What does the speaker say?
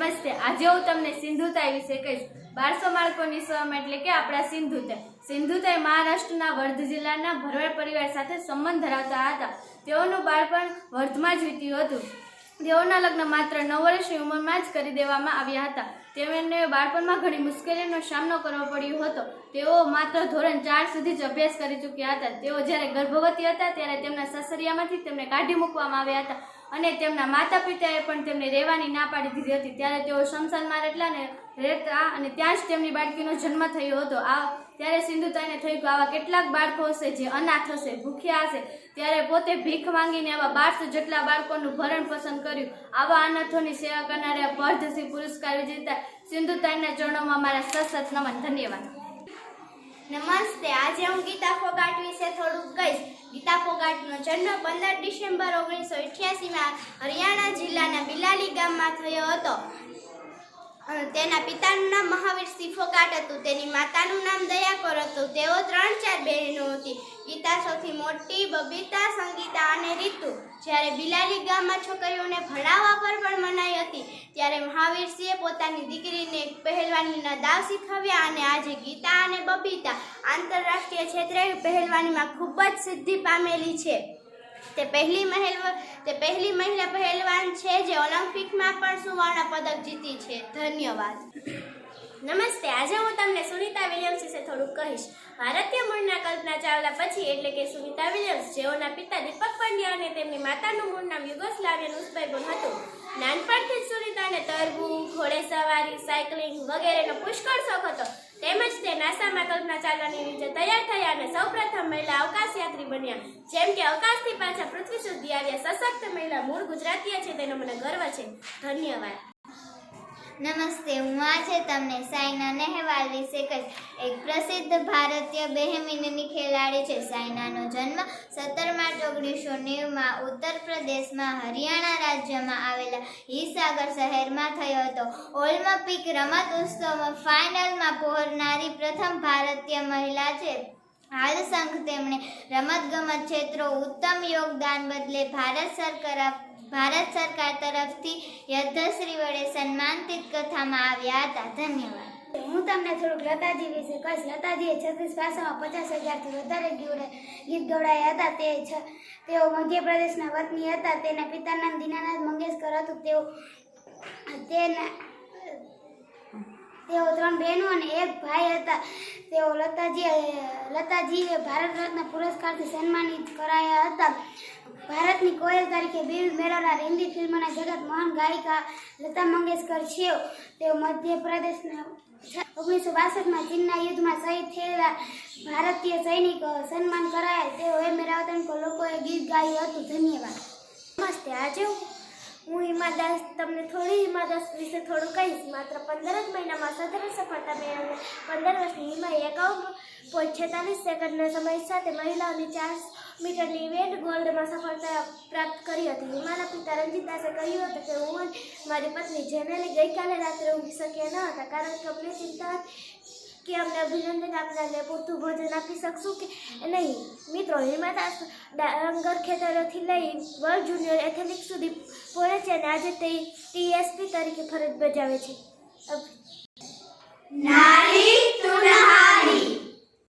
નમસ્તે। આજે હું તમને સિંધુતાઈ વિશે કહીશ। 1200 બાળકોની સમ એટલે કે આપણા સિંધુતાઈ। સિંધુતાઈ મહારાષ્ટ્રના વર્ધ જિલ્લાના ભરવાડ પરિવાર સાથે સંબંધ ધરાવતા હતા। તેઓનું બાળપણ વર્ધમાં જ વીત્યું હતું। તેઓના લગ્ન માત્ર 9 વર્ષની ઉંમરમાં જ કરી દેવામાં આવ્યા હતા। તેમને બાળપણમાં ઘણી મુશ્કેલીઓનો સામનો કરવો પડ્યો હતો। તેઓ માત્ર ધોરણ 4 સુધી જ અભ્યાસ કરી ચૂક્યા હતા। તેઓ જ્યારે ગર્ભવતી હતા ત્યારે તેમના સસરિયામાંથી તેમને કાઢી મૂકવામાં આવ્યા હતા અને તેમના માતા પિતાએ પણ તેમને રહેવાની ના પાડી દીધી હતી। ત્યારે તેઓ શમશાનમાં રહેતા અને ત્યાં જ તેમની બાળકીનો જન્મ થયો હતો। ત્યારે સિંધુતાઈને થયું કે આવા કેટલાક બાળકો હશે જે અનાથ હશે, ભૂખ્યા હશે। ત્યારે પોતે ભીખ માંગીને આવા 1200 જેટલા બાળકોનું ભરણ પોષણ કર્યું। આવા અનાથોની સેવા કરનારા પદ્મશ્રી પુરસ્કાર વિજેતા સિંધુતાઈના ચરણોમાં મારા સતત નમન। ધન્યવાદ। નમસ્તે। આજે હું ગીતા ફોગાટ વિશે થોડુંક કહીશ। ગીતા ફોગાટનો જન્મ 15 ડિસેમ્બર 1988માં હરિયાણા જિલ્લાના બિલાલી ગામમાં થયો હતો। તેના પિતાનું નામ મહાવીરસિંહ ફોગાટ હતું। તેની માતાનું નામ દયાકોર હતું। તેઓ 3-4 બહેનો હતી। ગીતા સૌથી મોટી, બબીતા, સંગીતા અને રીતુ। જ્યારે બિલાલી ગામમાં છોકરીઓને ભણાવવા પર પણ મનાઈ હતી ત્યારે મહાવીરસિંહે પોતાની દીકરીને પહેલવાનીના દાવ શીખવ્યા અને આજે ગીતા અને બબીતા આંતરરાષ્ટ્રીય ક્ષેત્રે પહેલવાનીમાં ખૂબ જ સિદ્ધિ પામેલી છે। તે પહેલી મહિલા પહેલવાન છે જે ઓલિમ્પિકમાં પણ સુવર્ણ પદક જીતી છે। ધન્યવાદ। નમસ્તે। આજે હું તમને સુનિતા વિલિયમ્સ વિશે થોડુંક કહીશ। ભારતીય મૂળના કલ્પના ચાવલા પછી એટલે કે સુનિતા વિલિયમ્સ, જેઓના પિતા દીપક પંડ્યા અને તેમની માતાનું મૂળ નામ યુગોસ્લાવિયન ઉઝબેકિસ્તાન હતું। નાનપણથી જ સુનિતાને તરવું, ઘોડેસવારી, સાયકલિંગ વગેરેનો પુષ્કળ શોખ હતો। તેમજ તે નાસામાં કલ્પના ચાવલાની નીચે તૈયાર થયા અને સૌપ્રથમ મહિલા અવકાશયાત્રી બન્યા। જેમ કે અવકાશથી પાછા પૃથ્વી સુધી આવ્યા સશક્ત મહિલા મૂળ ગુજરાતીય છે તેનો મને ગર્વ છે। ધન્યવાદ। નમસ્તે। હું આજે તમને સાયના નેહવાલ વિશે કહીશ। એક પ્રસિદ્ધ ભારતીય બેડમિન્ટનની ખેલાડી છે। સાયનાનો જન્મ 17 માર્ચ 1990માં ઉત્તર પ્રદેશમાં હરિયાણા રાજ્યમાં આવેલા હિસાગર શહેરમાં થયો હતો। ઓલિમ્પિક રમત ઉત્સવમાં ફાઇનલમાં પહોંચનારી પ્રથમ ભારતીય મહિલા છે। હાલ સંઘ તેમણે રમતગમત ક્ષેત્રે ઉત્તમ યોગદાન બદલે ભારત સરકાર તરફથી યદ્ધશ્રી વડે સન્માનિત કરવામાં આવ્યા હતા। ધન્યવાદ। હું તમને થોડુંક લતાજી વિશે કહીશ। લતાજીએ 36 ભાષામાં 50,000થી વધારે ગીત ગવડાવ્યા હતા। તેઓ મધ્યપ્રદેશના વતની હતા। તેના પિતાનું નામ દીનાનાથ મંગેશકર હતું। તેઓ 3 બહેનો અને 1 ભાઈ હતા। લતાજીએ ભારત રત્ન પુરસ્કારથી સન્માનિત કરાયા હતા। ભારતની કોયલ તરીકે બિરુદ મેળવનાર હિન્દી ફિલ્મના જગત મહાન ગાયિકા લતા મંગેશકર છે। તેઓ મધ્યપ્રદેશના 1962માં ચીનના યુદ્ધમાં શહીદ થયેલા ભારતીય સૈનિકો સન્માન કરાયા। તેઓ મેરાવતન લોકોએ ગીત ગાયું હતું। ધન્યવાદ। નમસ્તે। આજે હું હિમાદાસ હિમાદાસ વિશે થોડું કહીશ। માત્ર 15 જ મહિનામાં સાધારણ સફળતા મેળવીને 15 વર્ષની હિમાએ 51.46 સેકન્ડના સમય સાથે મહિલાઓની 400 મીટરની ઇવેન્ટ ગોલ્ડમાં સફળતા પ્રાપ્ત કરી હતી। હિમાના પિતા રંજીતદાસે કહ્યું હતું કે હું અને મારી પત્ની જેનેલી ગઈકાલે રાત્રે ઊંઘી શક્યા ન હતા કારણ કે અમને ચિંતા કે અમને અભિનંદન આપનારને પૂરતું ભોજન આપી શકશું કે નહીં। મિત્રો, હિમા દાસ ડાંગર ખેતરોથી લઈ વર્લ્ડ જુનિયર એથ્લેટિક્સ સુધી પહોંચે છે અને આજે તે TSP તરીકે ફરજ બજાવે છે। નારી તુનહા